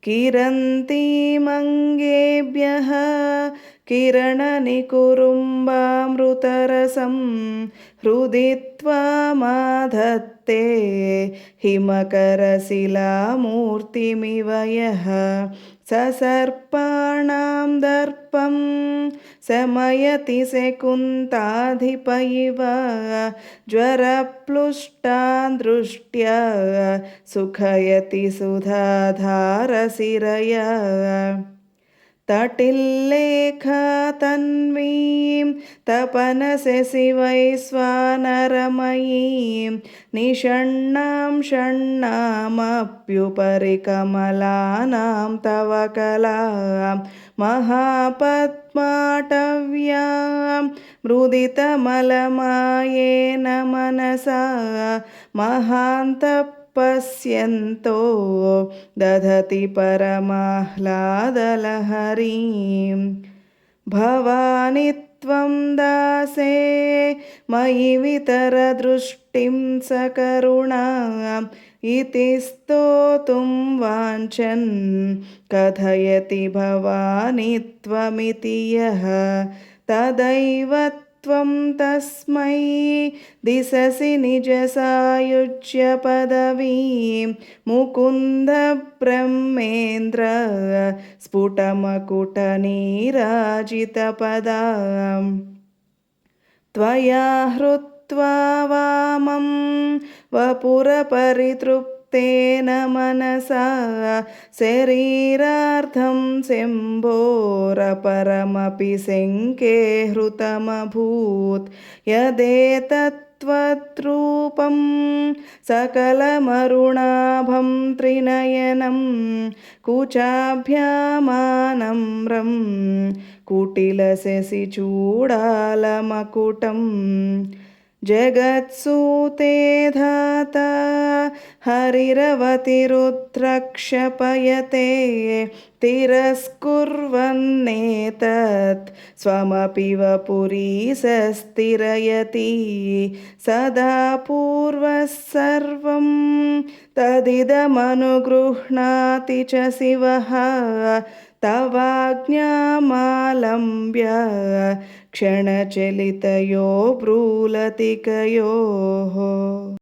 किरन्तीमङ्गेभ्यः किरणनिकुरुम्बामृतरसं हृदि त्वामाधत्ते हिमकरशिलामूर्तिमिव यः ससर्पाणां दर्पं शमयति शकुन्ताधिप इव ज्वरप्लुष्टान् दृष्ट्या सुखयति सुधाधारशिरया तटिल्लेखा तन्वीं तपनशशिवैश्वानरमयीं निषण्णां षण्णामप्युपरि कमलानां तव कलां महापद्माटव्यां मुदितमलमायेन मनसा महान्तः पश्यन्तो दधति परमाह्लादलहरीं भवानि त्वं दासे मयि वितरदृष्टिं सकरुणाम् इति स्तोतुं वाञ्छन् कथयति भवानि त्वमिति यः तदैव त्वं तस्मै दिशसि निजसायुज्य पदवीं मुकुन्द ब्रह्मेन्द्र स्फुटमकुटनीराजितपदां त्वया हृत्वा वामं वपुरपरितृप्तेन मनसा शरीरार्थं शम्भोरपरमपि शङ्के हृतमभूत् यदेतत्त्वद्रूपं सकलमरुणाभं त्रिनयनं कुचाभ्यामानम्रं कुटिलशशिचूडालमकुटं जगत्सूते धाता हरिरवतिरुद्रक्षपयते तिरस्कुर्वन्नेतत् स्वमपि वपुरीशस्थिरयति सदा पूर्वः सर्वं तदिदमनुगृह्णाति च शिवः तवाज्ञामालम्ब्य क्षणचलितयो ब्रूलतिकयोः।